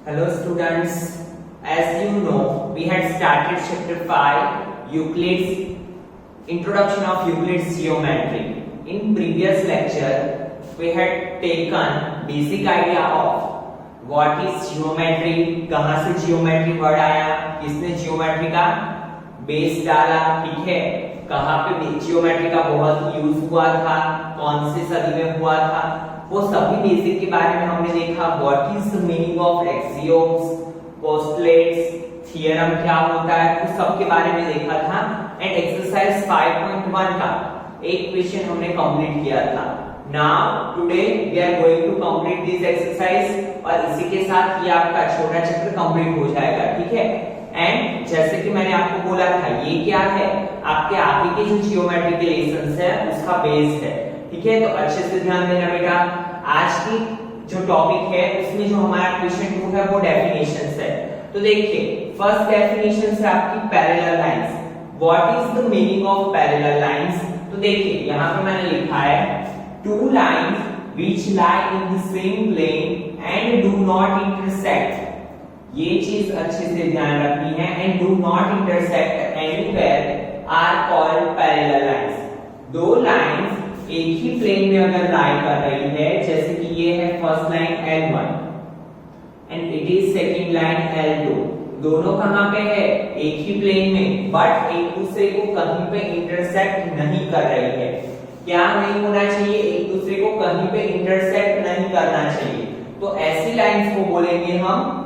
Hello students, as you know, we had started chapter 5, Euclid's Introduction of Euclid's Geometry. In previous lecture, we had taken basic idea of what is geometry, कहाँ से geometry word आया, किसने geometry का base डाला, ठीक है, कहाँ पे geometry का बहुत यूज हुआ था, कौन से सदी में हुआ था, वो सभी बेसिक के बारे में हमने देखा। What is the meaning of axioms, postulates, theorem क्या होता है, उस सब के बारे में देखा था। एंड एक्सरसाइज 5.1 का एक क्वेश्चन हमने कंप्लीट किया था। Now today we are going to complete this exercise और इसी के साथ ये आपका छोटा चैप्टर कंप्लीट हो जाएगा, ठीक है। एंड जैसे कि मैंने आपको बोला था, ये क्या है, आपके आगे के जो जियोमेट्री के लेसन्स है उसका बेस है, ठीक है। तो अच्छे से ध्यान देना बेटा। आज की जो टॉपिक है उसमें जो हमारा क्वेश्चन 2 है वो डेफिनेशंस है। तो देखिए, फर्स्ट डेफिनेशन है आपकी parallel lines. What is the meaning of parallel lines? तो देखिए यहाँ पे मैंने लिखा है two lines which lie in the same plane and do not intersect. ये चीज अच्छे से ध्यान रखनी है। And do not intersect anywhere are called parallel lines. दो लाइंस एक ही प्लेन में अगर लाई कर रही है, जैसे कि ये है first line L1 and it is second line L2, दोनों कहां पे है, एक ही प्लेन में, बट एक दूसरे को कहीं पे इंटरसेक्ट नहीं कर रही है। क्या नहीं होना चाहिए, एक दूसरे को कहीं पे इंटरसेक्ट नहीं करना चाहिए। तो ऐसी लाइंस को बोलेंगे हम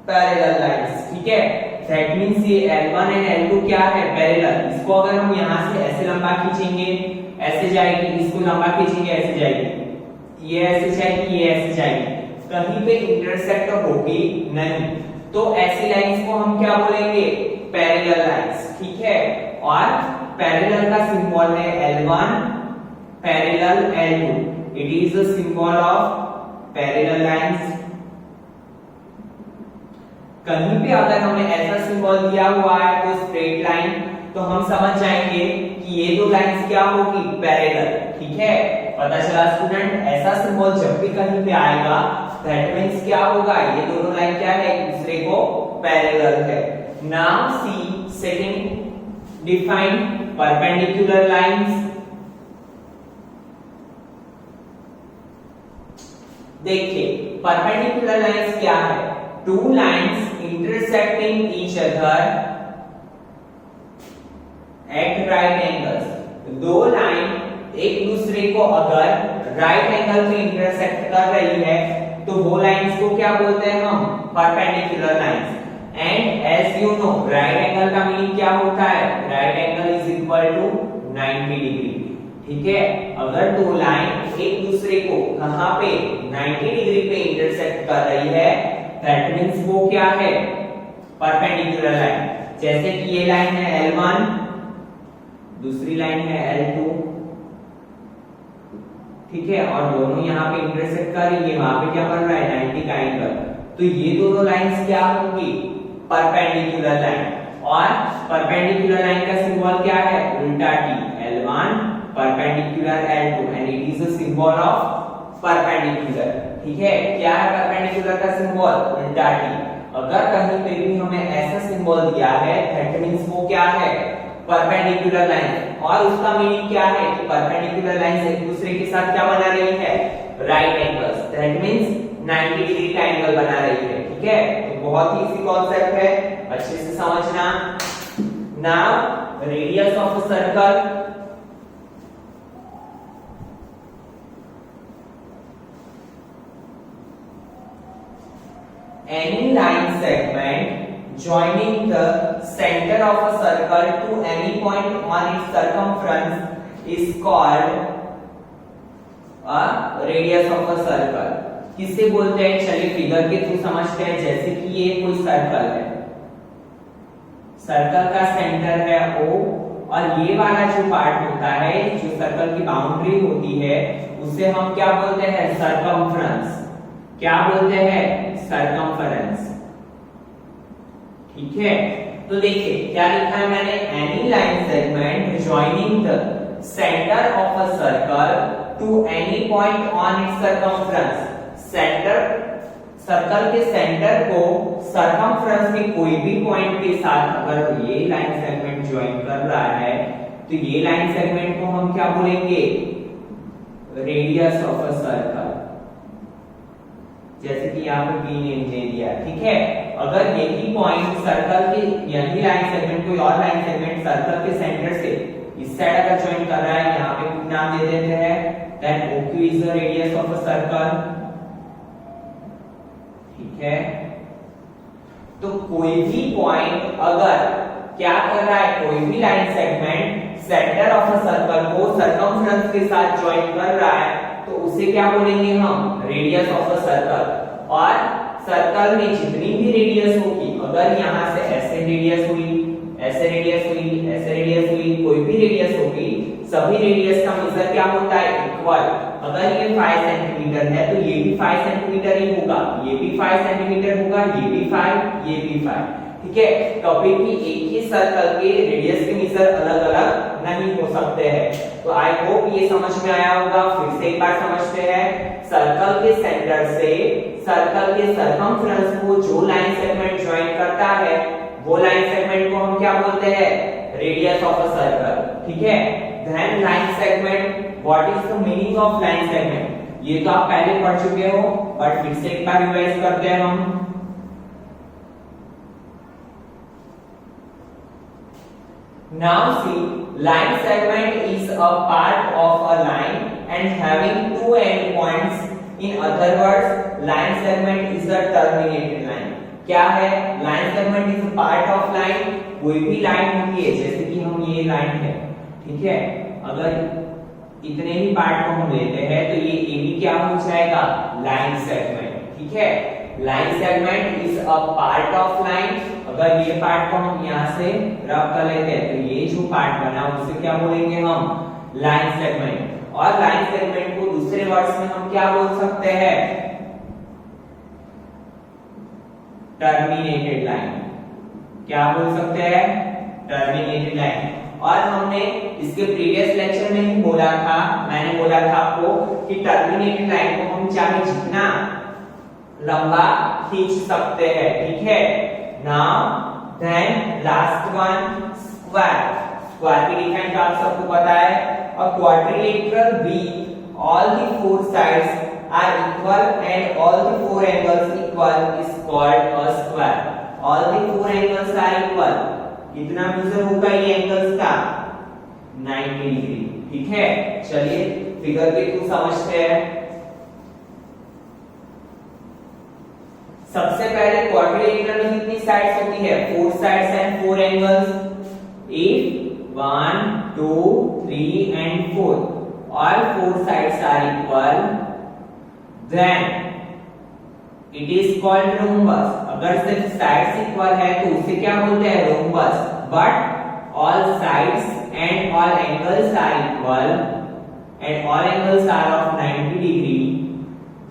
पैरेलल लाइंस, ठीक है। दैट मींस ये L1 एंड L2 क्या है, पैरेलल। इसको अगर हम यहां से ऐसे लंबा खींचेंगे ऐसे जाएगी, इसको लंबा खींचेंगे ऐसे जाएगी, ये ऐसे जाएगी, ये ऐसे जाएगी, कहीं पे इंटरसेक्ट होगी नहीं। तो ऐसी लाइंस को हम क्या बोलेंगे, पैरेलल लाइंस, ठीक है। और पैरेलल का सिंबल है L1, parallel L2। It is the symbol of parallel lines. कहीं पे अगर हमें ऐसा सिंबल दिया हुआ है तो स्ट्रेट लाइन, तो हम समझ जाएंगे कि ये दो लाइंस क्या होगी, पैरेलल, ठीक है। पता चला स्टूडेंट, ऐसा सिंबल जब भी कहीं पे आएगा दैट मींस क्या होगा, ये दोनों लाइन क्या है, एक दूसरे को पैरेलल है। Now see second define perpendicular lines. देखिए परपेंडिकुलर लाइंस क्या है, two lines intersecting each other at right angles। दो लाइन एक दूसरे को अगर राइट एंगल में इंटरसेक्ट कर रही है तो वो लाइंस को क्या बोलते हैं हम, perpendicular lines. And as you know right angle का मीनिंग क्या होता है, right angle is equal to 90 degree, ठीक है। अगर दो लाइन एक दूसरे को कहां पे 90 डिग्री पे इंटरसेक्ट कर रही है दैट मींस वो क्या है, परपेंडिकुलर लाइन। जैसे कि ये लाइन है L1, दूसरी लाइन है L2, ठीक है, और दोनों यहाँ पे इंटरसेक्ट कर रही है, वहां पे क्या बन रहा है 90 का एंगल। तो ये दोनों लाइंस क्या होंगी, परपेंडिकुलर लाइन। और परपेंडिकुलर लाइन का सिंबल क्या है, उल्टा T, L1 perpendicular L2 and it is a symbol of perpendicular, ठीक है। क्या है परपेंडिकुलर का सिंबल, उल्टा T। अगर कहीं पे भी हमें ऐसा सिंबल दिया है दैट मींस वो क्या है, परपेंडिकुलर लाइन। और उसका मीनिंग क्या है कि परपेंडिकुलर लाइंस एक दूसरे के साथ क्या बना रही है, right angles, that means 90 degree का एंगल बना रही है, ठीक है। तो बहुत ही इजी कॉन्सेप्ट है, अच्छे से समझना। Now radius of a circle. Any line segment joining the center of a circle to any point on its circumference is called a radius of a circle। किसे बोलते हैं, चलिए फिगर के थ्रू समझते हैं। जैसे कि ये कोई सर्कल है, सर्कल का सेंटर है O, और ये वाला जो पार्ट होता है, जो सर्कल की बाउंड्री होती है, उसे हम क्या बोलते हैं, सर्कमफ्रेंस। क्या बोलते हैं, सर्कमफेरेंस, ठीक है। तो देखिए क्या लिखा है मैंने, any line segment joining the centre of a circle to any point on its circumference. Centre circle के सेंटर को सरकमफ्रेंस के कोई भी पॉइंट के साथ अगर ये लाइन सेगमेंट ज्वाइन कर रहा है तो ये लाइन सेगमेंट को हम क्या बोलेंगे, रेडियस ऑफ अ सर्कल, जैसे कि यहाँ पे बी नेम दे दिया, ठीक है। अगर यही पॉइंट सर्कल के, यही लाइन सेगमेंट कोई और लाइन सेगमेंट सर्कल के सेंटर से इस साइड अगर ज्वाइन कर रहा है, यहाँ पे नाम दे देते हैं, then OQ is the radius of a circle, ठीक है। तो कोई भी पॉइंट अगर क्या कर रहा है, कोई भी line segment centre of a circle को सरकमफ्रेंस के साथ ज्वाइन कर रहा है तो उसे क्या बोलेंगे हम, रेडियस ऑफ अ सर्कल। और सर्कल में जितनी भी रेडियस होगी, अगर यहाँ से ऐसे रेडियस हुई, ऐसे रेडियस हुई, ऐसे रेडियस हुई, कोई भी रेडियस होगी, सभी रेडियस का मेजर क्या होता है, इक्वल। अगर ये 5 सेंटीमीटर है तो ये भी 5 सेंटीमीटर ही होगा, ये भी 5 सेंटीमीटर होगा, ये भी 5, ये भी 5, ठीक है। कभी भी एक ही सर्कल के रेडियस के मेजर अलग-अलग नहीं हो सकते हैं। तो आई होप ये समझ में आया होगा। फिर से एक बार समझते हैं, सर्कल के सेंटर से सर्कल के सरकमफ्रेंस को जो लाइन सेगमेंट ज्वाइन करता है वो लाइन सेगमेंट को हम क्या बोलते हैं, रेडियस ऑफ अ सर्कल, ठीक है। Then line segment, what is the meaning of line segment, ये तो आप पहले पढ़ चुके हो, बट फिर से एक बार रिवाइज करते हैं हम। Now see, line segment is a part of a line and having two endpoints. In other words, line segment is a terminated line. क्या है, line segment is a part of line. कोई भी line होती है, जैसे कि हम ये लाइन है, ठीक है, अगर इतने ही पार्ट को हम लेते हैं तो ये ए भी क्या हो जाएगा, लाइन सेगमेंट, ठीक है। Line segment is a part of line. अगर ये पार्ट को हम यहाँ से रब कर लेते हैं तो ये जो पार्ट बना उसे क्या बोलेंगे हम, लाइन सेगमेंट। और लाइन सेगमेंट को दूसरे वर्ड्स में हम क्या बोल सकते हैं, टर्मिनेटेड लाइन। क्या बोल सकते हैं, टर्मिनेटेड लाइन। और हमने इसके प्रीवियस लेक्चर में ही बोला था, मैंने बोला था आपको कि टर्मिनेटेड लाइन को हम चाहे जितना लंबा खींच सकते हैं, ठीक है। Now then last one, square. Square की डिफाइन तो आप सबको पता है। A quadrilateral B, all the four sides are equal and all the four angles equal is called a square. All the four angles are equal. कितना major होगा ये angles का, 90 डिग्री, ठीक है। चलिए फिगर के थ्रू समझते हैं। सबसे पहले क्वाड्रिलेटरल में कितनी साइड्स होती है, 4 sides and 4 angles. If 1 2 3 and 4 all 4 sides are equal then it is called rhombus. अगर सिर्फ साइड्स इक्वल है तो उसे क्या बोलते हैं, rhombus. But all sides and all angles are equal and all angles are of 90 degree,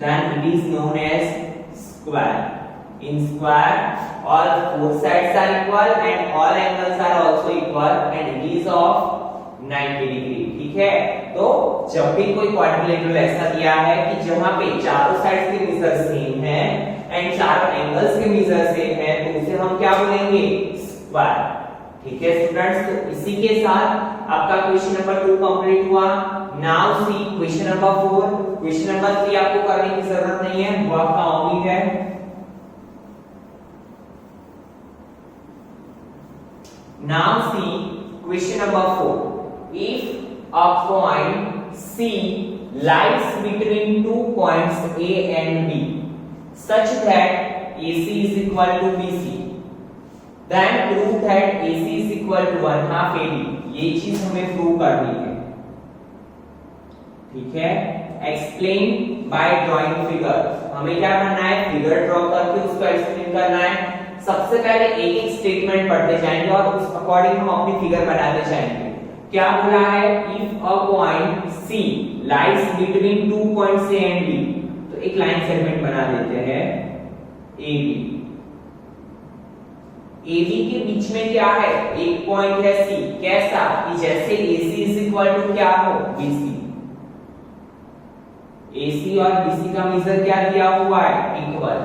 then it is known as square. In square, all 4 sides are equal and all angles are also equal and it is of 90 degree, ठीक है। तो जब भी कोई quadrilateral ऐसा दिया है कि जहां पे चारों साइड्स के मेजर सेम है एंड चारों एंगल्स के मेजर सेम है तो उसे हम क्या बोलेंगे, स्क्वायर, ठीक है स्टूडेंट्स। तो इसी के साथ आपका क्वेश्चन नंबर 2 कंप्लीट हुआ। Now see question number 4। Question number 3 आपको करने की जरूरत नहीं है, वो आपका ऑमिट है। Now see question number 4। If a point C lies between two points A and B such that AC is equal to BC, then prove that AC is equal to 1/2 AD. ये चीज हमें prove करनी है, ठीक है। Explain by drawing figure. हमें क्या करना है, फिगर ड्रॉ करके उसको एक्सप्लेन करना है। सबसे पहले एक एक स्टेटमेंट पढ़ते जाएंगे और उस अकॉर्डिंग हम अपनी फिगर बनाते जाएंगे। क्या बोला है, if a point C lies between two points A and B, तो एक लाइन सेगमेंट बना देते हैं AB। AB के बीच में क्या है, एक पॉइंट है C, कैसा कि जैसे AC is equal to क्या हो, BC। AC और BC का मेजर क्या दिया हुआ है, equal.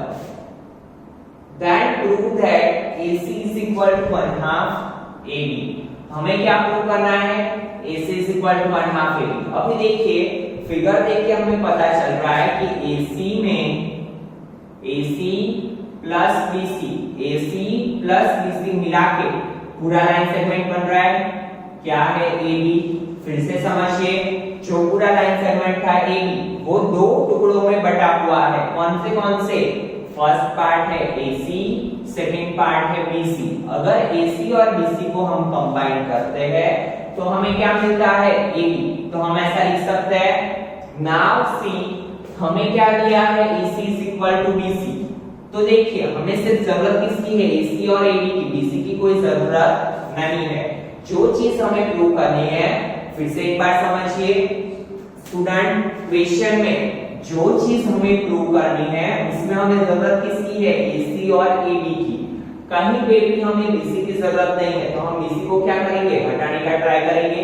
Then prove that AC is equal to 1/2 AB। हमें क्या प्रूव करना है, AC is equal to 1/2 AB। अभी देखिए फिगर देख के हमें पता चल रहा है कि AC में AC प्लस BC मिला के पूरा लाइन सेगमेंट बन रहा है, क्या है AB। फिर से समझिए, जो पूरा लाइन सेगमेंट था AB वो दो टुकड़ों में बटा हुआ है, कौन से, फर्स्ट पार्ट है AC, सेकंड पार्ट है BC। अगर AC और BC को हम कंबाइन करते हैं तो हमें क्या मिलता है, AB। तो हम ऐसा लिख सकते हैं, नाउ सी हमें क्या दिया है, AC is equal to BC। तो देखिए हमें सिर्फ जरूरत किसकी है, AC और AB की, BC की कोई जरूरत नहीं है। जो चीज हमें प्रूव करनी है, फिर से एक बार समझिए स्टूडेंट, क्वेश्चन में जो चीज हमें प्रूव करनी है उसमें हमें जरूरत किसकी है, AC और AB की। कहीं पे भी हमें BC की जरूरत नहीं है, तो हम BC को क्या करेंगे, हटाने का ट्राई करेंगे।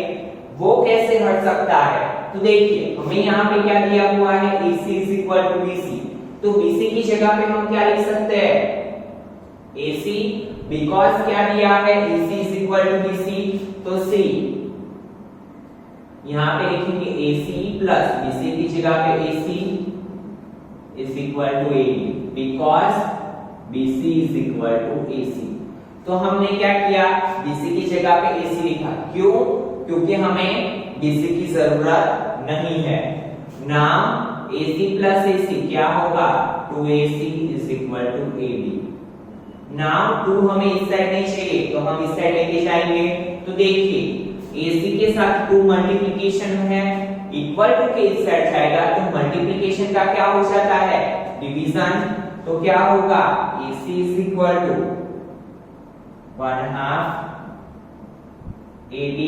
वो कैसे हट सकता है, तो देखिए हमें यहाँ पे क्या दिया हुआ है, AC is equal to BC। तो BC की जगह पे हम क्या लिख सकते हैं, AC, बिकॉज क्या दिया है, AC is equal to BC। तो C यहाँ पे लिखेंगे AC प्लस BC की जगह पे AC is equal to AB, because BC is equal to AC। तो हमने क्या किया, BC की जगह पे AC लिखा, क्यों, क्योंकि हमें BC की जरूरत नहीं है। नाउ AC प्लस AC क्या होगा, 2AC is equal to AB। Now 2 हमें इस साइड नहीं चाहिए, तो हम इस साइड लेके जाएंगे। तो देखिए AC के साथ 2 मल्टीप्लिकेशन है, इक्वल टू के इस साइड जाएगा तो मल्टीप्लिकेशन का क्या हो जाता है, डिवीजन। तो क्या होगा, AC is equal to 1/2 AB।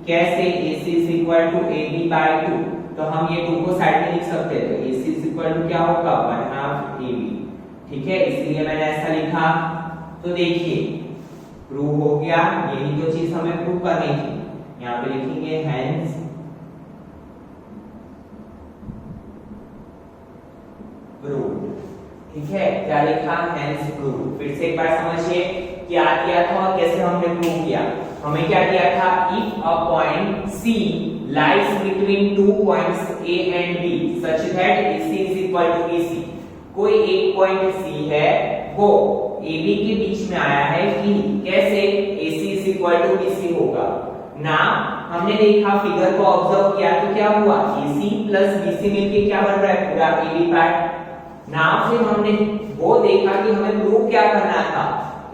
कैसे, AC is equal to AB by 2। तो हम ये 2 को साइड में लिख सकते हैं, तो AC is equal to क्या होगा, 1/2 AB। ठीक है, इसलिए मैंने ऐसा लिखा। तो देखिए प्रूव हो गया, यही तो चीज हमें प्रूव करनी थी। यहाँ पे लिखेंगे हेंस प्रूव। ठीक है, क्या लिखा, हेंस प्रूव। फिर से एक बार समझिए क्या किया था और कैसे हमने प्रूव किया। हमें क्या दिया था, if a point C lies between 2 points A and B such that AC is equal to BC। कोई एक पॉइंट C है वो AB के बीच में आया है कि कैसे, AC is equal to BC होगा ना। हमने देखा फिगर को ऑब्जर्व किया तो क्या हुआ, AC प्लस BC मिलके क्या बन रहा है, पूरा AB पार्ट ना। फिर हमने वो देखा कि हमें प्रूव क्या करना था,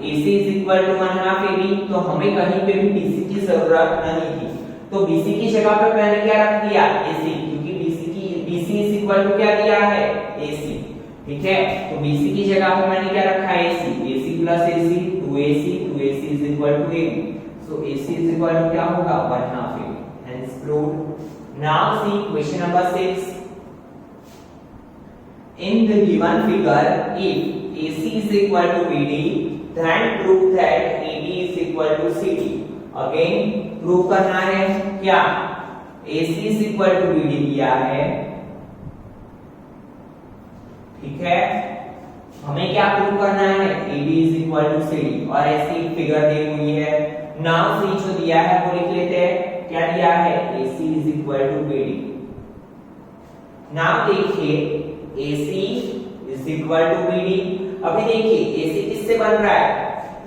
AC is equal to 1/2 AB। तो हमें कहीं पे भी BC की जरूरत नहीं थी, तो BC की जगह पे मैंने क्या रख दिया, AC, क्योंकि BC is equal to क्या दिया है, AC। ठीक है, तो BC की जगह पे मैंने क्या रखा है, AC plus AC, 2AC is equal to AB। So AC is equal to क्या होगा, 1/2 AB। Hence proved। Now see question number 6। In the given figure, if AC is equal to BD, then prove that AD is equal to CD। Again prove करना है क्या, AC is equal to BD दिया है। ठीक है, हमें क्या prove करना है, AB is equal to CD, और ऐसी फिगर दी हुई है। नाउ C जो दिया है वो लिख लेते हैं, क्या दिया है, AC is equal to BD। Now देखिए AC is equal to BD। अभी देखिए AC किससे बन रहा है,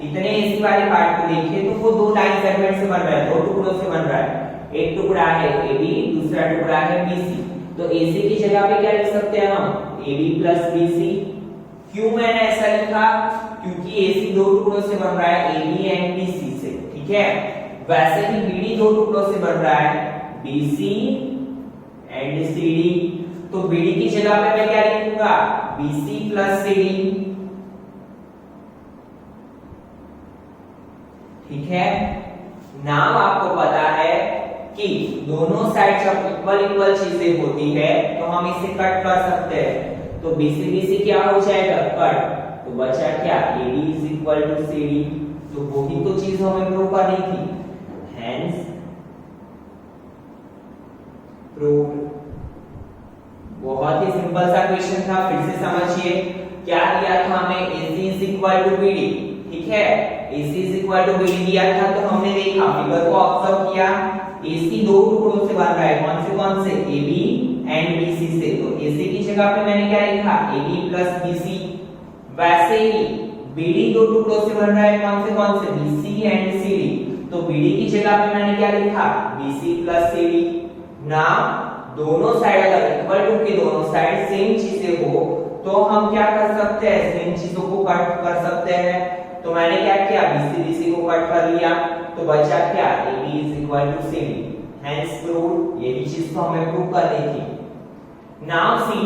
इतने AC वाले पार्ट को देखिए तो वो 2 लाइन सेगमेंट से बन रहा है, 2 टुकड़ों से बन रहा है। एक टुकड़ा है AB, दूसरा टुकड़ा है BC। तो AC की जगह पे क्या लिख सकते हैं हम, AB प्लस BC। क्यों मैंने ऐसा लिखा, क्योंकि AC 2 टुकड़ों से बन रहा है, AB एंड BC से। ठीक है, वैसे ही BD 2 टुकड़ों से बन रहा है, BC एंड CD। तो BD की जगह पे मैं क्या लिखूंगा, BC प्लस CD। ठीक है, नाम आपको पता है कि दोनों साइड जब इक्वल चीजें होती है तो हम इसे कट कर सकते हैं। तो BC क्या हो जाएगा, कट। तो बचा क्या, AD is equal to CD। तो वही तो चीज हमें प्रूव करनी थी, हेंस प्रूव। बहुत ही सिंपल सा क्वेश्चन था, फिर से समझिए। क्या दिया था हमें, AC is equal to BD, ठीक है। AC is equal to BD दिया था, तो हमने देखा, फिगर को ऑब्जर्व किया, AC दो टुकड़ों से बन रहा है, कौन से AB एंड BC से। तो AC की जगह पे मैंने क्या लिखा, AB प्लस BC। वैसे ही BD दो टुकड़ों से बन रहा है, कौन से BC एंड CD। तो BD की जगह पे मैंने क्या लिखा, BC प्लस CD। ना दोनों साइड अगर इक्वल टू के दोनों साइड सेम चीजें हो तो हम क्या कर सकते हैं, सेम चीजों को कट कर सकते हैं। तो मैंने क्या किया, BC BC को कट कर लिया, तो बचा क्या, AB is equal to CD। Hence proved, ये भी चीज तो हमें प्रूव करनी थी। नाउ सी,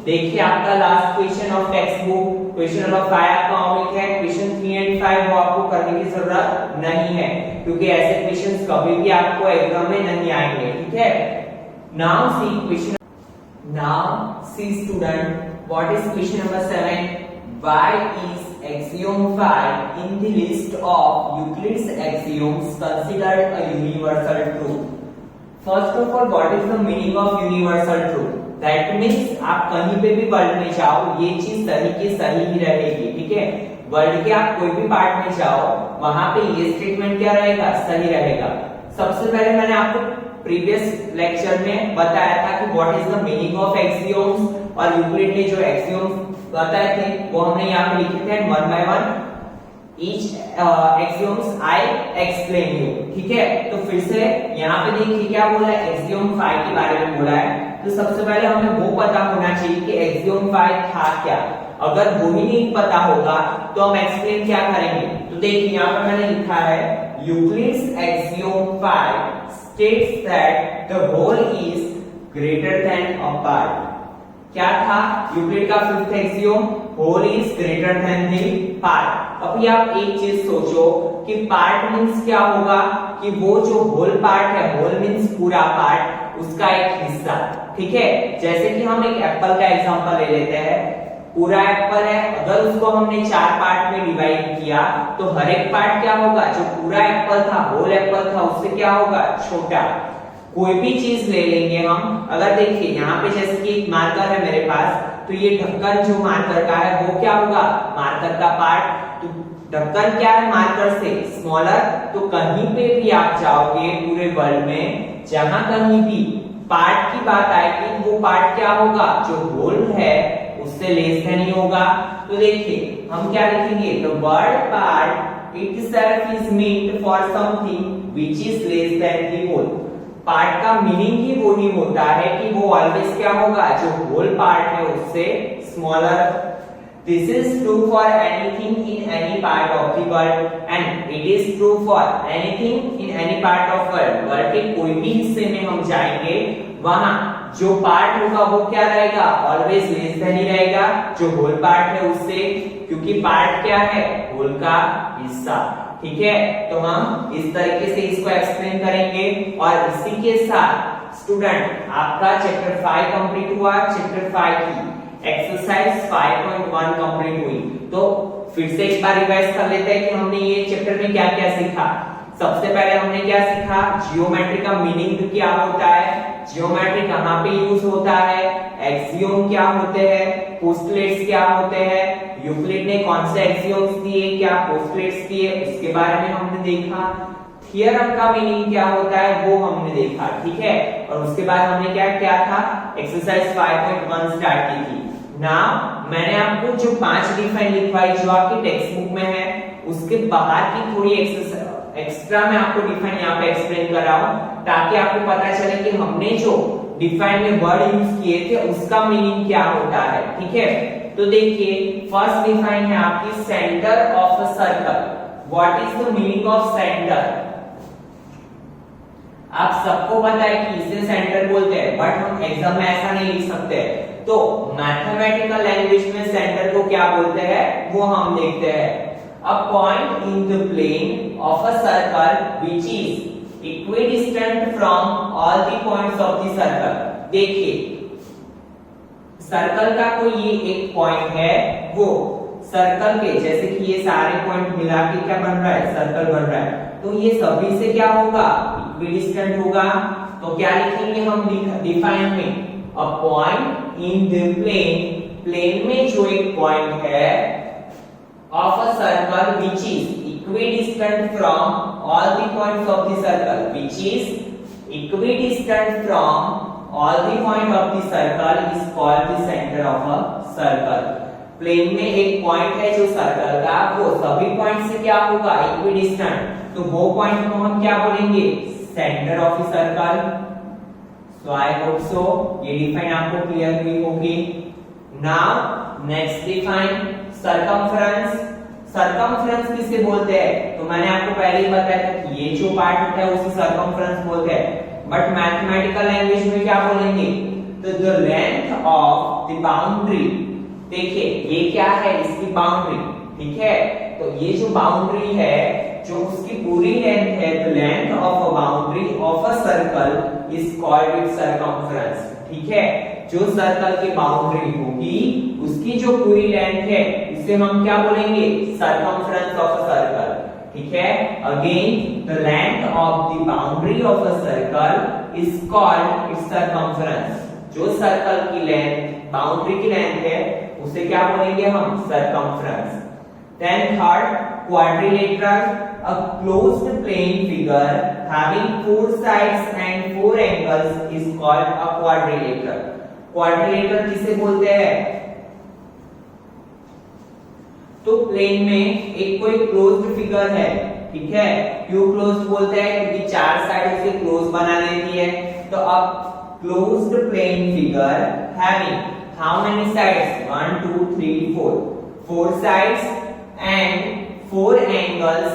देखिए आपका last question of text book, question number 5 आपका ऑमिक है। क्वेश्चन 3 एंड 5 वो आपको करने की जरूरत नहीं है, क्योंकि ऐसे क्वेश्चंस कभी भी आपको एग्जाम में नहीं आएंगे, ठीक है। Now see question, now see student, what is question number 7? Why is axiom 5 in the list of Euclid's axioms considered a universal truth? First of all, what is the meaning of universal truth? That means आप कहीं पे भी world में जाओ, ये चीज सही की सही ही रहेगी, ठीक है। वर्ल्ड के आप कोई भी पार्ट में जाओ, वहां पे ये स्टेटमेंट क्या रहेगा, सही रहेगा। सबसे पहले मैंने आपको प्रीवियस लेक्चर में बताया था कि what is the meaning of axioms, और यूक्लिड ने जो एक्सियोम्स बताए थे वो हमने यहाँ पे लिखे थे, one by one each axioms I explain you, ठीक है। तो फिर से यहाँ पे देखिए क्या बोला है, एक्सियोम 5 के बारे में बोला है। तो सबसे पहले हमें वो पता होना चाहिए कि एक्सियोम 5 था क्या। अगर वो ही नहीं पता होगा तो हम एक्सप्लेन क्या करेंगे। तो देखिए यहाँ पे मैंने लिखा है, Euclid's axiom 5 states that the whole is greater than a part। क्या था यूक्लिड का fifth axiom, whole is greater than the part। अभी आप एक चीज सोचो कि पार्ट मींस क्या होगा, कि वो जो होल पार्ट है, होल मींस पूरा पार्ट, उसका एक हिस्सा, ठीक है। जैसे कि हम एक एप्पल का एग्जांपल ले लेते हैं, पूरा एप्पल है, अगर उसको हमने 4 पार्ट में डिवाइड किया तो हर एक पार्ट क्या होगा, जो पूरा एप्पल था, होल एप्पल था, उससे क्या होगा, छोटा। कोई भी चीज ले लेंगे हम, अगर देखिए यहाँ पे जैसे कि एक मार्कर है मेरे पास, तो ये ढक्कन जो मार्कर का है वो क्या होगा, मार्कर का पार्ट। तो ढक्कन क्या है, मार्कर से स्मॉलर। तो कहीं पे भी आप जाओगे पूरे वर्ल्ड में, जहां कहीं भी पार्ट की बात आएगी, वो पार्ट क्या होगा, जो होल है उससे लेस देन ही होगा। तो देखिए हम क्या लिखेंगे, the word part itself is meant for something which is less than the whole. Part का मीनिंग ही वो ही होता है कि वो ऑलवेज क्या होगा, जो होल पार्ट है उससे smaller. This is true for anything in any part of the world and it is true for anything in any part of world. World के कोई भी हिस्से में हम जाएंगे, वहां जो पार्ट होगा वो क्या रहेगा, ऑलवेज लेस देन ही रहेगा जो होल पार्ट है उससे, क्योंकि पार्ट क्या है, होल का हिस्सा, ठीक है। तो हम इस तरीके से इसको एक्सप्लेन करेंगे। और इसी के साथ स्टूडेंट आपका चैप्टर 5 कंप्लीट हुआ। चैप्टर 5 की एक्सरसाइज 5.1 कंप्लीट हुई। तो फिर से एक बार रिवाइज कर लेते हैं कि हमने ये चैप्टर में क्या क्या सीखा। सबसे पहले हमने क्या सीखा, जियोमेट्री का मीनिंग क्या होता है, जियोमेट्री कहाँ पे यूज होता है, एक्सियोम क्या होते हैं, पोस्टुलेट्स क्या होते हैं, यूक्लिड ने कौन से एक्सियोम्स दिए, क्या पोस्टुलेट्स दिए, उसके बारे में हमने देखा। थ्योरम का मीनिंग क्या होता है वो हमने देखा, ठीक है। और उसके बाद हमने क्या किया था, एक्सरसाइज 5.1 स्टार्ट की थी। नाउ मैंने आपको जो 5 डिफाइन लिखवाई जो आपकी टेक्स्ट बुक में है, उसके बाहर की थोड़ी एक्स्ट्रा मैं आपको डिफाइन यहाँ पे एक्सप्लेन कर रहा हूँ, ताकि आपको पता चले कि हमने जो डिफाइन में वर्ड यूज किए थे उसका मीनिंग क्या होता है, ठीक है। तो देखिए फर्स्ट डिफाइन है आपकी centre of a circle. What is the meaning of centre? आप सबको पता है कि इसे सेंटर बोलते हैं, बट हम एग्जाम में ऐसा नहीं लिख सकते। तो मैथमेटिकल लैंग्वेज में सेंटर को क्या बोलते हैं वो हम देखते हैं। A point in the plane of a circle which is equidistant from all the points of the circle। देखिए सर्कल का कोई ये एक पॉइंट है, वो सर्कल के जैसे कि ये सारे पॉइंट मिला के क्या बन रहा है, सर्कल बन रहा है। तो ये सभी से क्या होगा, इक्विडिस्टेंट होगा। तो क्या लिखेंगे हम डिफाइन में, a point in the plane, plane में जो एक पॉइंट है of a circle which is equidistant from all the points of the circle, which is equidistant from all the point of the circle is called the center of a circle. Plane में एक point है जो circle का, वो सभी point से क्या होगा, इक्विडिस्टेंट, तो वो पॉइंट को हम क्या बोलेंगे, centre of the circle. So I hope so ये डिफाइन आपको क्लियर हुई होगी। Now next define circumference. Circumference किसे बोलते हैं, तो मैंने आपको पहले ही बताया था कि ये जो पार्ट होता है उसे सरकमफ्रेंस बोलते हैं, बट मैथमेटिकल लैंग्वेज में क्या बोलेंगे, तो the length of the boundary. देखिए ये क्या है, इसकी बाउंड्री, ठीक है, तो ये जो बाउंड्री है, जो उसकी पूरी लेंथ है, the length of a boundary of a circle is called its circumference. ठीक है, जो सर्कल की बाउंड्री होगी उसकी जो पूरी लेंथ है उसे हम क्या बोलेंगे, सरकमफ्रेंस ऑफ अ सर्कल। ठीक है, again the length of the boundary of a circle is called its circumference. जो सर्कल की लेंथ, बाउंड्री की लेंथ है उसे क्या बोलेंगे हम, circumference. Then third, quadrilateral, a closed plane figure having 4 sides and 4 angles is called a quadrilateral. Quadrilateral किसे बोलते हैं, तो प्लेन में एक कोई क्लोज्ड फिगर है, ठीक है, क्यों क्लोज्ड बोलते हैं, क्योंकि चार साइड उसे क्लोज बना लेती है। तो अब closed plane figure having how many sides, 1 2 3 4, 4 sides and 4 angles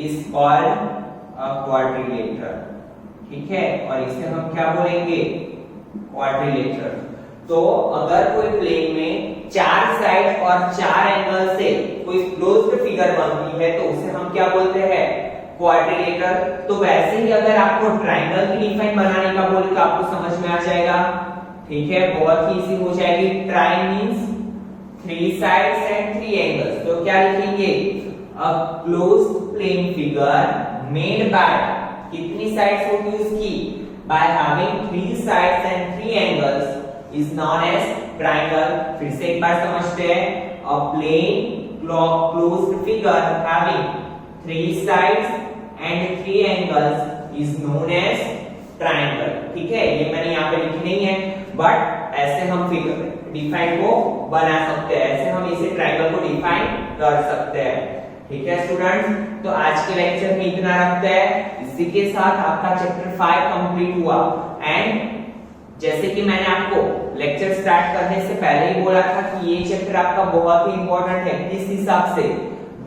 is called a quadrilateral। ठीक है, और इसे हम क्या बोलेंगे, क्वाड्रिलेटरल। तो अगर कोई प्लेन में 4 साइड और 4 एंगल से कोई क्लोज्ड फिगर बनती है तो उसे हम क्या बोलते हैं, क्वाड्रिलेटरल। तो वैसे ही अगर आपको ट्रायंगल की डिफाइन बनाने का बोले तो आपको समझ में आ जाएगा। ठीक है, बहुत ही इजी हो जाएगी। Try means 3 sides and 3 angles, तो क्या लिखेंगे, a closed plane figure made by, कितनी साइड्स होगी उसकी, by having 3 sides and 3 angles is known as triangle। फिर से एक बार समझते हैं, a plane closed figure having 3 sides and 3 angles is known as triangle। ठीक है, ये मैंने यहाँ पे लिखी नहीं है, बट ऐसे हम फिगर डिफाइन को बना सकते हैं, ऐसे हम इसे ट्रायंगल को डिफाइन कर सकते हैं। ठीक है स्टूडेंट्स, तो आज के लेक्चर में इतना रखते हैं। इसी के साथ आपका चैप्टर 5 कंप्लीट हुआ। एंड जैसे कि मैंने आपको लेक्चर स्टार्ट करने से पहले ही बोला था कि ये चैप्टर आपका बहुत ही इंपॉर्टेंट है। किस हिसाब से,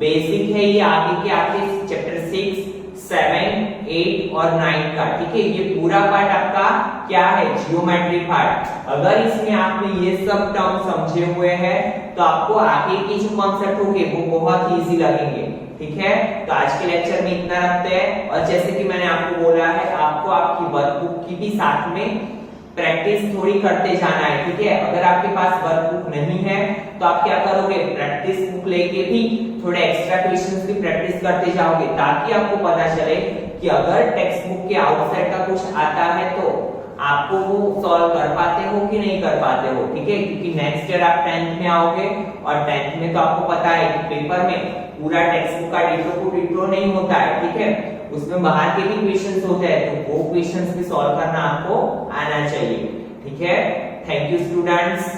बेसिक है ये आगे के आपके चैप्टर 6 7 8 और 9 का। ठीक है, ये पूरा पार्ट आपका क्या है, जियोमेट्री पार्ट। अगर इसमें आपने ये सब टर्म समझे हुए हैं तो आपको आगे के जो कॉन्सेप्ट होंगे वो बहुत ही इजी लगेंगे। ठीक है, तो आज के लेक्चर में इतना रखते हैं। और जैसे कि मैंने आपको बोला है, आपको आपकी वर्कबुक की भी साथ में प्रैक्टिस थोड़ी करते जाना है। ठीक है, अगर आपके पास वर्कबुक नहीं है तो आप क्या करोगे, प्रैक्टिस बुक लेके भी थोड़े एक्स्ट्रा क्वेश्चंस की प्रैक्टिस करते जाओगे, ताकि आपको पता चले कि अगर टेक्स्ट बुक के आउटसाइड का कुछ आता है तो आपको वो सॉल्व कर पाते हो कि नहीं कर पाते हो। ठीक है, क्योंकि नेक्स्ट ईयर आप 10th में आओगे और 10th में तो आपको पता है कि पेपर में पूरा टेक्स्ट बुक का डिटो को डिटो नहीं होता है। ठीक है, उसमें बाहर के भी क्वेश्चंस होते हैं, तो वो क्वेश्चंस भी सॉल्व करना आपको आना चाहिए। ठीक है, थैंक यू स्टूडेंट्स।